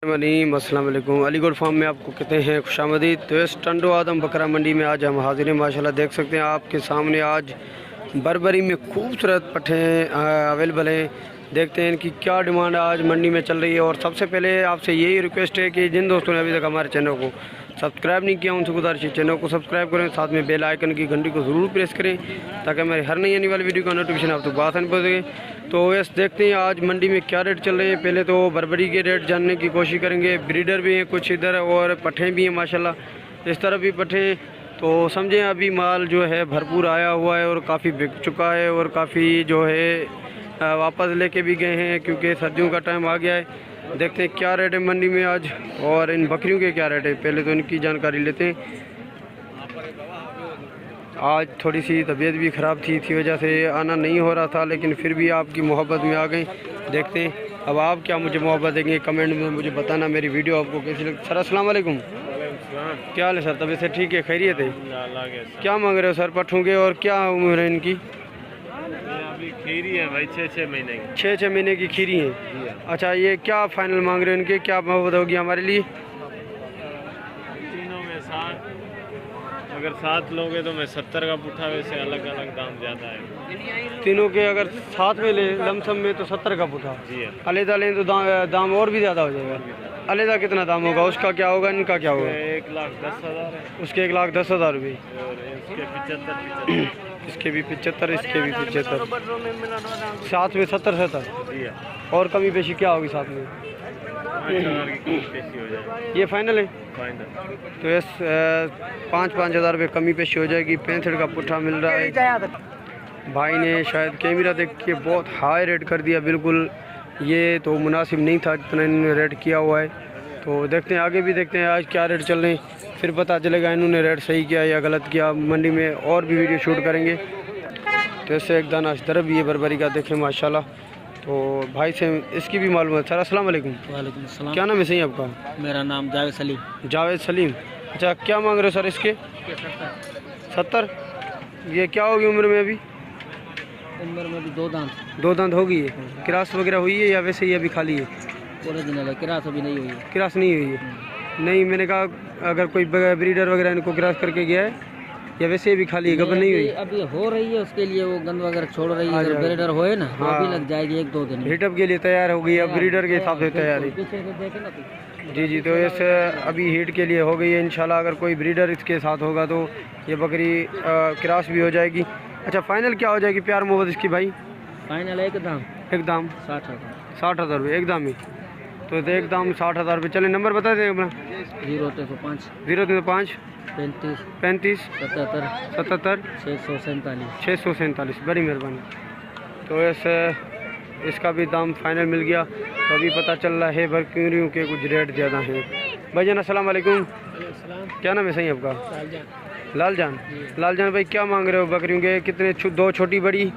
अस्सलाम वालेकुम। अलीगढ़ फार्म में आपको कहते हैं खुशामदीद। तो इस टंडो आदम बकरा मंडी में आज हम हाजिर हैं। माशाल्लाह देख सकते हैं आपके सामने आज बरबरी में खूबसूरत पट्ठे अवेलेबल हैं। देखते हैं इनकी क्या डिमांड आज मंडी में चल रही है। और सबसे पहले आपसे यही रिक्वेस्ट है कि जिन दोस्तों ने अभी तक हमारे चैनल को सब्सक्राइब नहीं किया उनसे गुजारिश है चैनल को सब्सक्राइब करें, साथ में बेल आइकन की घंटी को ज़रूर प्रेस करें ताकि हमारी हर नई आने वाली वीडियो का नोटिफिकेशन आप तक आसानी पहुँच सके। तो यस देखते हैं आज मंडी में क्या रेट चल रहे हैं। पहले तो बरबरी के रेट जानने की कोशिश करेंगे। ब्रीडर भी हैं कुछ इधर और पट्ठे भी हैं माशाल्लाह, इस तरफ भी पट्ठे। तो समझें अभी माल जो है भरपूर आया हुआ है और काफ़ी बिक चुका है और काफ़ी जो है वापस लेके भी गए हैं क्योंकि सर्दियों का टाइम आ गया है। देखते हैं क्या रेट है मंडी में आज और इन बकरियों के क्या रेट है। पहले तो इनकी जानकारी लेते हैं। आज थोड़ी सी तबीयत भी ख़राब थी, इसी वजह से आना नहीं हो रहा था, लेकिन फिर भी आपकी मोहब्बत में आ गई। देखते हैं अब आप क्या मुझे मोहब्बत देंगे, कमेंट में मुझे बताना मेरी वीडियो आपको कैसी लगी। सर अस्सलाम वालेकुम। क्या हाल है सर, तबीयत से ठीक है, खैरियत है? क्या मांग रहे हो सर पट्ठों के और क्या उम्र है इनकी? अभी खीरी है भाई, 6-6 महीने की। 6-6 महीने की खीरी है। अच्छा ये क्या फाइनल मांग रहे हो इनके, क्या मोहब्बत होगी हमारे लिए? तीनों में 60, अगर 7 लोगे तो मैं 70 का पुट्ठा, वैसे अलग अलग दाम ज़्यादा है। तीनों के अगर साथ में ले लमसम में तो 70 का पुट्ठा, जी है। अलग लें तो दाम और भी ज़्यादा हो जाएगा। अलग कितना दाम होगा, उसका क्या होगा, इनका क्या होगा? 1,10,000 है। उसके 1,10,000 रुपये, और इसके 75 इसके भी 75, इसके भी 75, साथ में 70। जी है। और कमी पेशी क्या होगी साथ में? 5,000 की कमी पेशी हो जाएगी। ये फाइनल है। फाइनल तो इस 5-5 हज़ार रुपये कमी पेशी हो जाएगी। 65 का पुट्ठा मिल रहा है। भाई ने शायद कैमरा देख के बहुत हाई रेट कर दिया, बिल्कुल ये तो मुनासिब नहीं था जितना इन्होंने रेट किया हुआ है। तो देखते हैं आगे भी देखते हैं आज क्या रेट चल रहे हैं, फिर पता चलेगा इन्होंने रेट सही किया या गलत किया। मंडी में और भी वीडियो शूट करेंगे। तो इससे एक दाना इस तरफ भी है बरबरी का, देखें माशाल्लाह। तो भाई से इसकी भी मालूम है। सर अस्सलाम वालेकुम। वालेकुम अस्सलाम। क्या नाम है सही आपका? मेरा नाम जावेद सलीम। जावेद सलीम। अच्छा क्या मांग रहे हो सर इसके? 70। ये क्या होगी उम्र में अभी? उम्र में भी 2 दांत। 2 दांत हो गई है। क्रास वगैरह हुई है या वैसे ही अभी खाली है? ओरिजिनल है, किरास अभी नहीं हुई है। क्रास नहीं हुई है? नहीं, मैंने कहा अगर कोई ब्रीडर वगैरह इनको क्रास करके गया है या वैसे भी खाली है, गबर नहीं हुई? अभी हो रही है, उसके लिए वो गंद वगैरह छोड़ रही है। अगर ब्रीडर होए ना तो अभी लग जाएगी 1-2 दिन। हीटअप के लिए तैयार हो गई, अब ब्रीडर के हिसाब से तैयार है। पीछे से देखे ना तो। जी तो इस अभी हीट के लिए हो गई है। इंशाल्लाह अगर कोई ब्रीडर इसके साथ होगा तो ये बकरी क्रॉस भी हो जाएगी। अच्छा फाइनल क्या हो जाएगी प्यार मोहब्बत इसकी भाई? फाइनल एकदम 60,000 रुपये एकदम ही। तो एकदम 60,000 रुपये। चले नंबर बता दें अपना। 035 035 35 77 77 647। 647। बड़ी मेहरबानी। तो इसका भी दाम फाइनल मिल गया। तो अभी पता चल रहा है बकरियों के कुछ रेट ज़्यादा हैं। भाईजान अस्सलाम वालेकुम। क्या नाम है सही आपका? लालजान। लालजान भाई क्या मांग रहे हो बकरियों के? कितने 2 छोटी बड़ी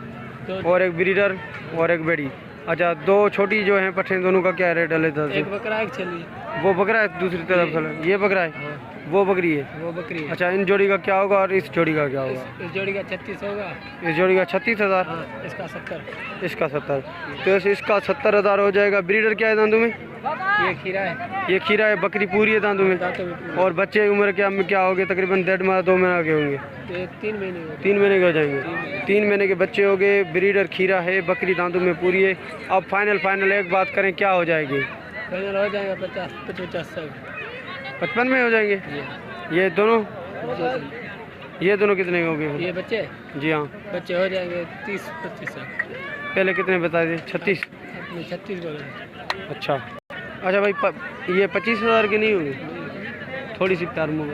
और एक ब्रीडर और एक बड़ी? अच्छा 2 छोटी जो हैं पट्ठे दोनों का क्या रेट है? एक बकरा एक छली। वो बकरा है दूसरी तरफ से, ये बकरा है। हाँ। वो बकरी है। वो बकरी है। अच्छा इन जोड़ी का क्या होगा और इस जोड़ी का क्या होगा? इस जोड़ी का 36 होगा। इस जोड़ी का 36,000। हाँ, इसका 70। इसका 70। तो इसका 70,000 हो जाएगा। ब्रीडर क्या है दांतों में? ये खीरा है। ये खीरा है। बकरी पूरी है दांतों में। और बच्चे की उम्र क्या होगी? तकरीबन 1.5 माह 2 महीने के होंगे। 3 महीने। 3 महीने के हो जाएंगे। 3 महीने के बच्चे हो गए। ब्रीडर खीरा है, बकरी दांतों में पूरी है। अब फाइनल एक बात करें क्या हो जाएगी? फाइनल हो जाएगा 50-55। 55 में हो जाएंगे ये दोनों? ये दोनों कितने हो गए? ये बच्चे? जी हाँ बच्चे हो जाएंगे 30-25। पहले कितने बता दिए? 36। 36 बोले। अच्छा भाई ये 25,000 की नहीं होगी? थोड़ी सी प्यार मुँह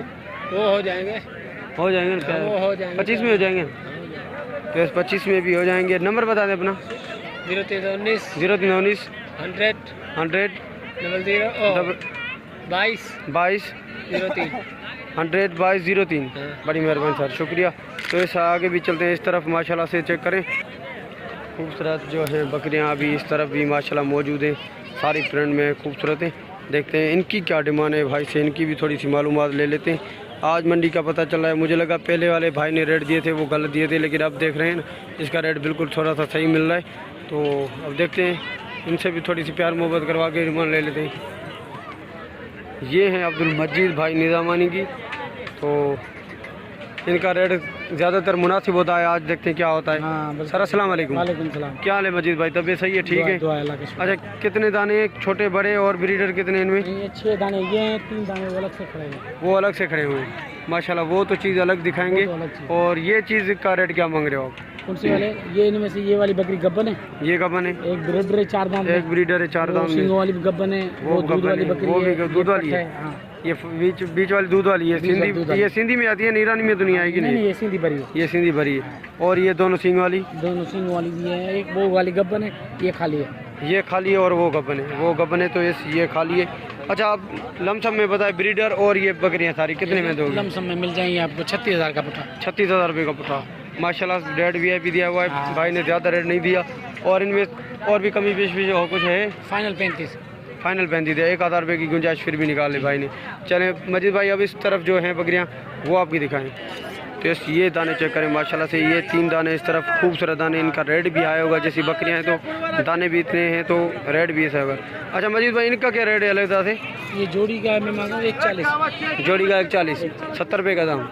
वो हो जाएंगे ना वो हो जाएंगे 25 में हो जाएंगे। तो इस 25 में भी हो जाएंगे। नंबर बता दें अपना। 0319 0319 100 100 22 03। 100-22-03। बड़ी मेहरबानी सर, शुक्रिया। तो इस आगे भी चलते हैं इस तरफ माशाल्लाह से चेक करें। खूबसूरत जो है बकरियां अभी इस तरफ भी माशाल्लाह मौजूद हैं, सारी ट्रेंड में खूबसूरत हैं। देखते हैं इनकी क्या डिमांड है, भाई से इनकी भी थोड़ी सी मालूमात ले लेते हैं। आज मंडी का पता चला है। मुझे लगा पहले वाले भाई ने रेट दिए थे वो गलत दिए थे, लेकिन अब देख रहे हैं इसका रेट बिल्कुल थोड़ा सा सही मिल रहा है। तो अब देखते हैं इनसे भी थोड़ी सी प्यार मोहब्बत करवा के डिमांड ले लेते हैं। ये हैं अब्दुल मजीद भाई निज़ामानी की। तो इनका रेट ज़्यादातर मुनासिब होता है। आज देखते हैं क्या होता है। हाँ, सर अस्सलाम वालेकुम। वालेकुम सलाम। क्या हाल है मजीद भाई, तबीयत सही है? ठीक है। दुआ अल्लाह का शुक्र। अच्छा, कितने दाने, छोटे बड़े और ब्रीडर कितने इनमें? ये 6 दाने ये हैं, 3 दाने वो अलग से खड़े हैं। वो अलग से खड़े हुए हैं माशाल्लाह। वो तो चीज़ अलग दिखाएंगे। वो तो अलग चीज़। और ये चीज़ का रेट क्या मांग रहे हो आप? कौन से वाले? ये इनमें से ये वाली बकरी गब्बन है, ये गबन है, एक ब्रीडर है 4 दांत, एक ब्रीडर है 4 दांत में, सिंगों वाली गब्बन है, वो दूध गब्बन वाली है, बकरी वो भी है, दूध वाली ये है। पट्टा हाँ। ये बीच वाली दूध वाली है। बीच वाली दूध सिंधी, वाली। ये सिंधी में आती है, ईरानी में तो नहीं आएगी? नहीं नहीं, ये सीधी भरी है, ये सिंधी भरी है। और ये दोनों सींग वाली, दोनों सिंग वाली भी है। एक वो वाली गब्बन है, ये खाली है। ये खाली है और वो गबन है, वो गबन है। तो ये खाली है। अच्छा, आप लमसम में बताए ब्रीडर और ये बकरियाँ सारी कितने में दोगे? लमसम में मिल जाएंगे आपको 36,000 का पुट्ठा। 36,000 रुपये का पुट्ठा माशाल्लाह। रेट भी है भी दिया हुआ है भाई ने, ज़्यादा रेट नहीं दिया। और इनमें और भी कमी पेश भी और कुछ है? फाइनल 35। फाइनल 35 है। 1,000 रुपये की गुंजाइश फिर भी निकाल ली भाई ने। चलें मजीद भाई, अब इस तरफ जो हैं बकरियाँ वो आपकी दिखाएं। तो ये दाने चेक करें माशाल्लाह से। ये 3 दाने इस तरफ खूबसूरत दाने, इनका रेट भी आया होगा। जैसी बकरियाँ हैं तो दाने भी इतने हैं तो रेट भी ऐसा होगा। अच्छा मजीद भाई, इनका क्या रेट है अलग से? ये जोड़ी का मैं मांगा 140। जोड़ी का 140, 70 रुपये का दाम।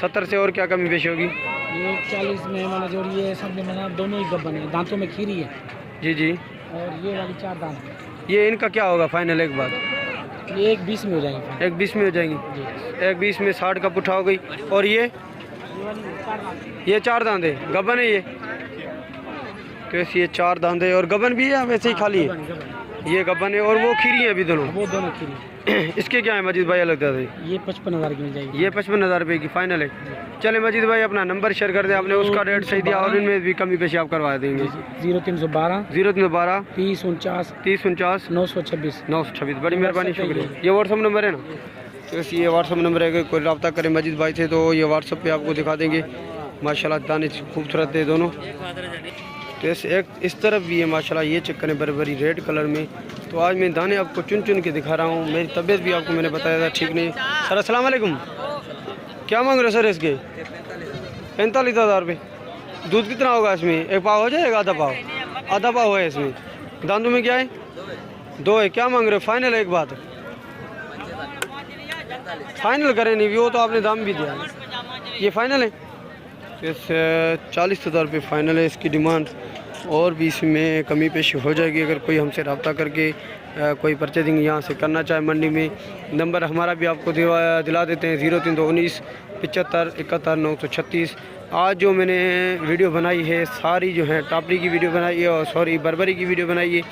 70 से और क्या कमी पेश होगी? ये 140 में वाला जोड़ी है, सब में मतलब दोनों ही गब्बन है, दांतों में खीरी है। जी जी। और ये वाली 4 दांत है। ये इनका क्या होगा फाइनल? एक बात, ये 120 में हो जाएंगे। 120 में हो जाएंगी। जी। 120 में 60 का पुट्ठा हो गई। और ये 4 दांत है, गबन है ये। तो ये 4 दांत है और गबन भी है वैसे ही खाली है? गब्बन। ये गबन है और वो खीरी है अभी दोनों? वो दोनों खीरी। इसके क्या है मजीद भाई अलग दादा? ये 55,000 की मिल जाएगी। ये 55,000 रुपये की फाइनल है। चले मजीद भाई, अपना नंबर शेयर कर दें। आपने उसका रेट सही दिया और इनमें भी कमी पेशी आप करवा देंगे। 0312 0312 30 49 30 49 926। 926। बड़ी मेहरबानी, शुक्रिया। ये व्हाट्सअप नंबर है ना? तो ये व्हाट्सअप नंबर है, अगर कोई रब्ता करे मजीद भाई से तो ये व्हाट्सअप पे आपको दिखा देंगे। माशाल्लाह दाने खूबसूरत है दोनों। तो एक इस तरफ भी है माशाल्लाह। ये चेक करें बरबरी रेड कलर में। तो आज मैं दाने आपको चुन चुन के दिखा रहा हूँ। मेरी तबीयत भी आपको मैंने बताया था ठीक नहीं। सर अस्सलाम वालेकुम। क्या मांग रहे हो सर इसके? 45,000 रुपये। दूध कितना होगा इसमें? 1 पाव हो जाएगा? आधा पाव? आधा पाव है इसमें। दांतों में क्या है? 2 है। क्या मांग रहे हो? फाइनल है? एक बात फाइनल करें नहीं, वो तो आपने दाम भी दिया है। ये फाइनल है? इस 40,000 रुपये फाइनल है इसकी डिमांड। और भी इसमें कमी पेशी हो जाएगी अगर कोई हमसे रब्ता करके कोई परचेजिंग यहाँ से करना चाहे मंडी में। नंबर हमारा भी आपको दिला देते हैं 0319 75 71 936। आज जो मैंने वीडियो बनाई है सारी जो है टापरी की वीडियो बनाई है और सॉरी बरबरी की वीडियो बनाई है।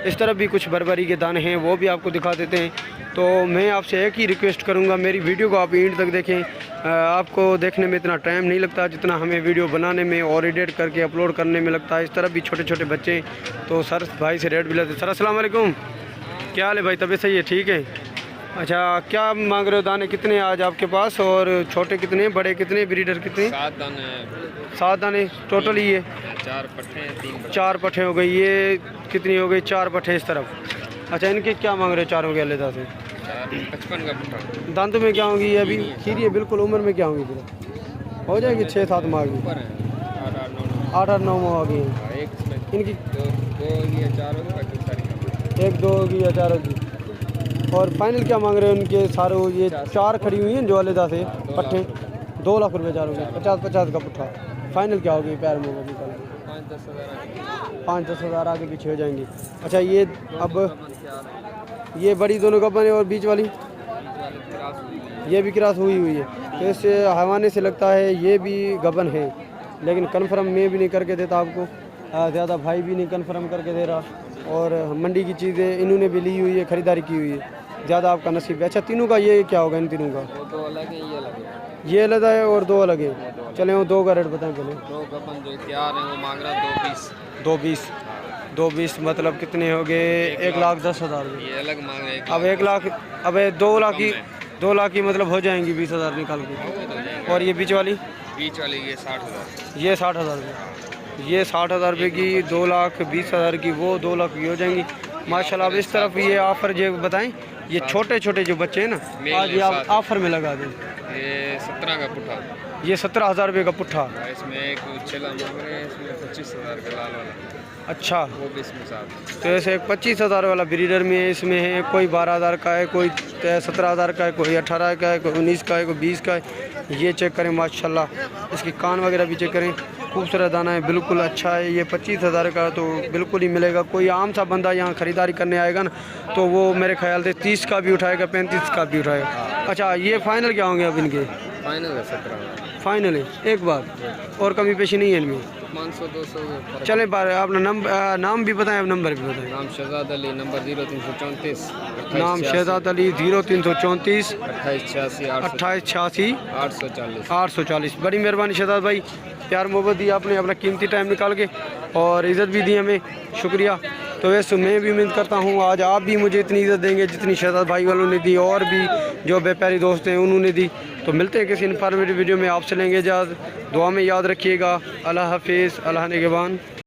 इस तरफ भी कुछ बरबरी के दाने हैं वो भी आपको दिखा देते हैं। तो मैं आपसे एक ही रिक्वेस्ट करूंगा, मेरी वीडियो को आप एंड तक देखें। आपको देखने में इतना टाइम नहीं लगता जितना हमें वीडियो बनाने में और एडिट करके अपलोड करने में लगता है। इस तरफ भी छोटे छोटे बच्चे। तो सर भाई से रेट भी लेते। सर अस्सलाम वालेकुम। क्या हाल है भाई? तबीयत सही है? ठीक है। अच्छा, क्या मांग रहे हो? दाने कितने आज आपके पास? और छोटे कितने, बड़े कितने, ब्रीडर कितने? 7 दाने। 7 दाने टोटल ही है। 4 पट्टे, 4 पट्टे हो गई। ये कितनी हो गई? 4 पट्टे इस तरफ। अच्छा, इनके क्या मांग रहे हो चारों के अलग से? 55 का पुट्ठा। दांतों में क्या होंगी? ये अभी खीरी है बिल्कुल। उम्र में क्या होंगी? फिर हो जाएगी 6-7 माह की। 8-9 माह आ गई हैं इनकी। 2 या 4 होगी, बाकी सारी 1-2 होगी या 4 होगी। और फाइनल क्या मांग रहे हैं उनके सारे? ये 4 खड़ी हुई हैं जो अलग से पट्टे। 2 लाख रुपये 4 होगी। 50-50 का पुट्ठा। फाइनल क्या होगी? पैर में होगी 5-10 हज़ार आगे पीछे हो जाएंगी। अच्छा, ये अब ये बड़ी दोनों का बने और बीच वाली ये भी क्रॉस हुई है। तो इस हवाने से लगता है ये भी गबन है, लेकिन कन्फर्म मैं भी नहीं करके देता आपको। ज़्यादा भाई भी नहीं कन्फर्म करके दे रहा। और मंडी की चीज़ें इन्होंने भी ली हुई है, ख़रीदारी की हुई है। ज़्यादा आपका नसीब है। अच्छा, तीनों का ये क्या होगा? इन तीनों का तो अलग है, ये अलग है। ये अलग है और 2 अलग है। चले वो 2 का रेट बताएं पहले। 2 गबन जो तैयार है वो मांग रहा है 220। 220 220 मतलब कितने हो गए? 1,10,000 रुपये। ये अलग मांग रहे हैं। अब 1 लाख, अब 2 लाख की मतलब हो जाएंगी 20,000 निकाल के। और ये बीच वाली? बीच वाली ये 60,000। ये 60,000 रुपये। ये 60,000 रुपये की 2,20,000 की, वो 2 लाख की हो जाएंगी माशाल्लाह। अब इस तरफ ये ऑफ़र जो बताएं, ये छोटे छोटे जो बच्चे हैं ना, आज ये आप ऑफ़र में लगा दें। ये 17 का पुट्ठा। ये 17,000 रुपये का पुट्ठा। इसमें एक छेला मांग रहे हैं, इसमें 25,000 का लाल वाला। अच्छा, वो भी इसमें साथ। तो ऐसे एक 25,000 वाला ब्रीडर में इसमें है, कोई 12,000 का है, कोई 17,000 का है, कोई 18 का है, कोई 19 का है, कोई 20 का है। ये चेक करें माशाल्लाह, इसकी कान वगैरह भी चेक करें, खूबसूरत दाना है, बिल्कुल अच्छा है। ये 25,000 का तो बिल्कुल ही मिलेगा। कोई आम सा बंदा यहाँ ख़रीदारी करने आएगा ना तो वो मेरे ख्याल से 30 का भी उठाएगा, 35 का भी उठाएगा। अच्छा, ये फ़ाइनल क्या होंगे अब इनके? फाइनल है 17। फाइनल है एक बात, और कमी पेशी नहीं है इनमें? 500-200। चलें बार अपना नाम भी बताएं, अब नंबर भी बताएं। नाम शहजाद अली, नंबर 0334। नाम शहजाद अली, 0334 2886 2886 840। 840। बड़ी मेहरबानी शहजाद भाई, प्यार मोहब्बत दी आपने, अपना कीमती टाइम निकाल के और इज़्ज़त भी दी हमें, शुक्रिया। तो वैसे मैं भी उम्मीद करता हूँ आज आप भी मुझे इतनी इज़्ज़त देंगे जितनी शहजाद भाई वालों ने दी, और भी जो व्यापारी दोस्त हैं उन्होंने दी। तो मिलते हैं किसी इन्फॉर्मेटिव वीडियो में, आपसे लेंगे इजाज़त। दुआ में याद रखिएगा। अल्लाह हाफिज़, अल्लाह निगहबान।